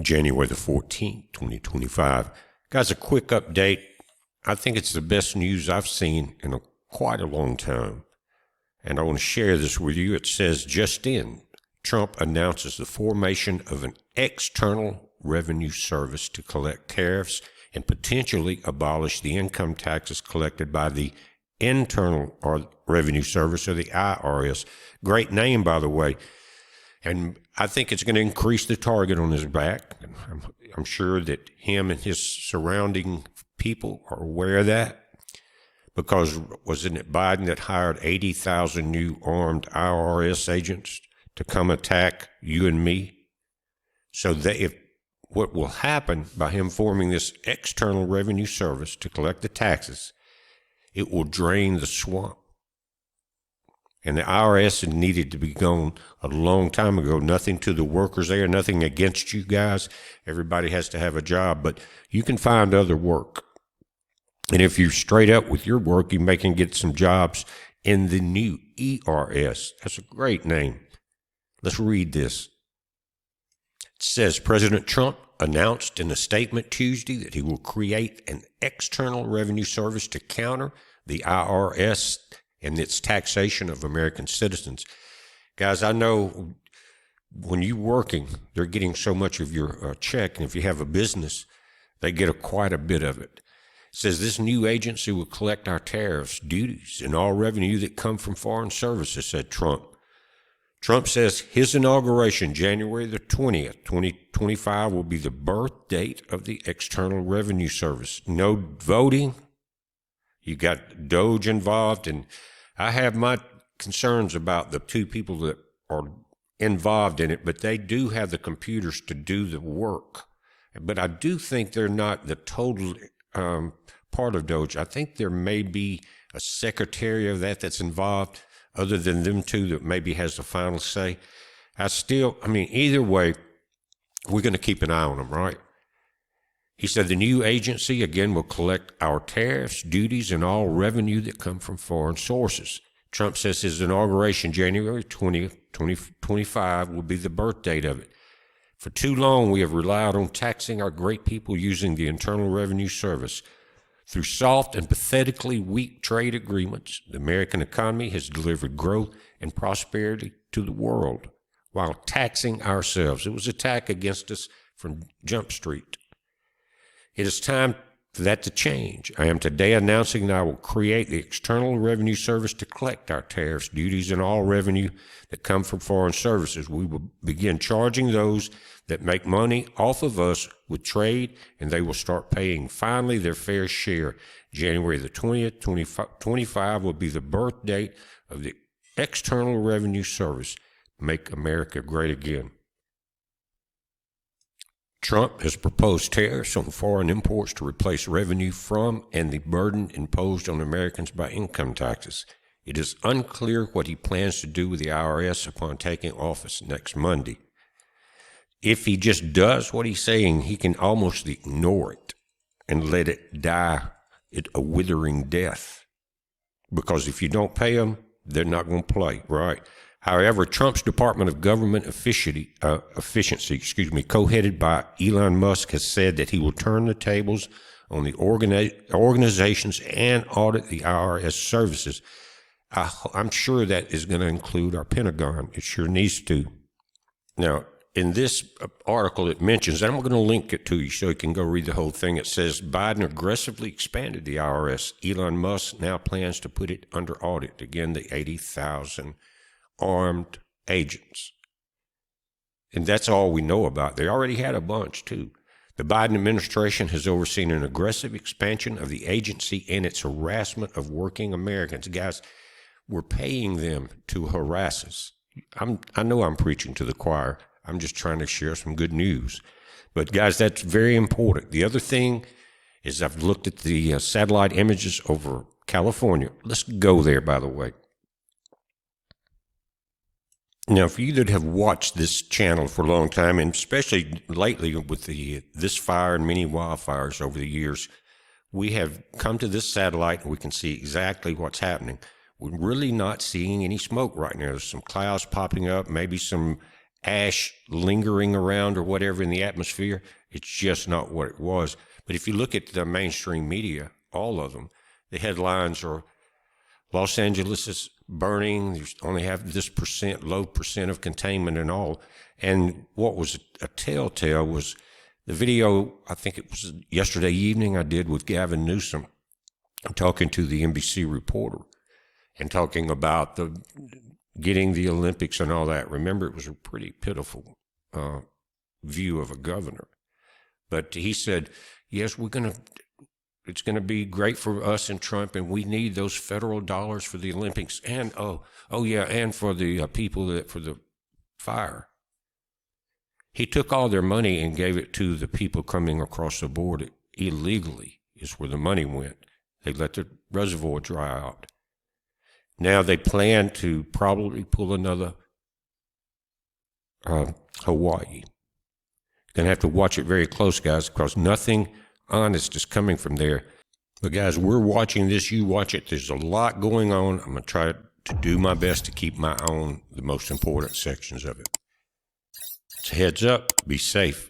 January the 14th, 2025. Guys, a quick update. I think it's the best news I've seen in quite a long time. And I want to share this with you. It says, just in, Trump announces the formation of an external revenue service to collect tariffs and potentially abolish the income taxes collected by the Internal Revenue Service, or the IRS. Great name, by the way. And I think it's going to increase the target on his back. I'm sure that him and his surrounding people are aware of that, because wasn't it Biden that hired 80,000 new armed IRS agents to come attack you and me? So what will happen by him forming this external revenue service to collect the taxes, it will drain the swamp. And the IRS needed to be gone a long time ago. Nothing to the workers there, nothing against you guys. Everybody has to have a job, but you can find other work. And if you're straight up with your work, you may can get some jobs in the new ERS. That's a great name. Let's read this. It says, President Trump announced in a statement Tuesday that he will create an external revenue service to counter the IRS and its taxation of American citizens. Guys, I know when you're working, they're getting so much of your check, and if you have a business, they get quite a bit of it. It says this new agency will collect our tariffs, duties, and all revenue that come from foreign services, said Trump. Trump says his inauguration, January the 20th, 2025, will be the birth date of the External Revenue Service. No voting. You got Doge involved, and I have my concerns about the two people that are involved in it, but they do have the computers to do the work. But I do think they're not the total part of Doge. I think there may be a secretary of that's involved, other than them two, that maybe has the final say. Either way, we're going to keep an eye on them, right? He said the new agency, again, will collect our tariffs, duties, and all revenue that come from foreign sources. Trump says his inauguration, January 20th, 2025, will be the birth date of it. For too long, we have relied on taxing our great people using the Internal Revenue Service. Through soft and pathetically weak trade agreements, the American economy has delivered growth and prosperity to the world while taxing ourselves. It was an attack against us from Jump Street. It is time for that to change. I am today announcing that I will create the External Revenue Service to collect our tariffs, duties, and all revenue that come from foreign services. We will begin charging those that make money off of us with trade, and they will start paying finally their fair share. January the 20th, 2025 will be the birth date of the External Revenue Service. Make America great again. Trump has proposed tariffs on foreign imports to replace revenue from and the burden imposed on Americans by income taxes. It is unclear what he plans to do with the IRS upon taking office next Monday. If he just does what he's saying, he can almost ignore it and let it die a withering death. Because if you don't pay them, they're not going to play, right? However, Trump's Department of Government Efficiency, co-headed by Elon Musk, has said that he will turn the tables on the organizations and audit the IRS services. I'm sure that is going to include our Pentagon. It sure needs to. Now, in this article, it mentions, and I'm going to link it to you so you can go read the whole thing. It says Biden aggressively expanded the IRS. Elon Musk now plans to put it under audit. Again, the 80,000 armed agents. And that's all we know about. They already had a bunch, too. The Biden administration has overseen an aggressive expansion of the agency and its harassment of working Americans. Guys, we're paying them to harass us. I know I'm preaching to the choir. I'm just trying to share some good news. But, guys, that's very important. The other thing is I've looked at the satellite images over California. Let's go there, by the way. Now, for you that have watched this channel for a long time, and especially lately with this fire and many wildfires over the years, we have come to this satellite and we can see exactly what's happening. We're really not seeing any smoke right now. There's some clouds popping up, maybe some ash lingering around or whatever in the atmosphere. It's just not what it was. But if you look at the mainstream media, all of them, the headlines are Los Angeles is burning. You only have this low percent of containment and all. And what was a telltale was the video, I think it was yesterday evening, I did with Gavin Newsom, talking to the NBC reporter and talking about getting the Olympics and all that. Remember, it was a pretty pitiful view of a governor. But he said, yes, it's going to be great for us and Trump, and we need those federal dollars for the Olympics and, and for the people for the fire. He took all their money and gave it to the people coming across the border illegally is where the money went. They let the reservoir dry out. Now they plan to probably pull another Hawaii. Going to have to watch it very close, guys, because nothing honest is coming from there. But guys, we're watching this. You watch it. There's a lot going on. I'm going to try to do my best to keep my own, the most important sections of it. So heads up. Be safe.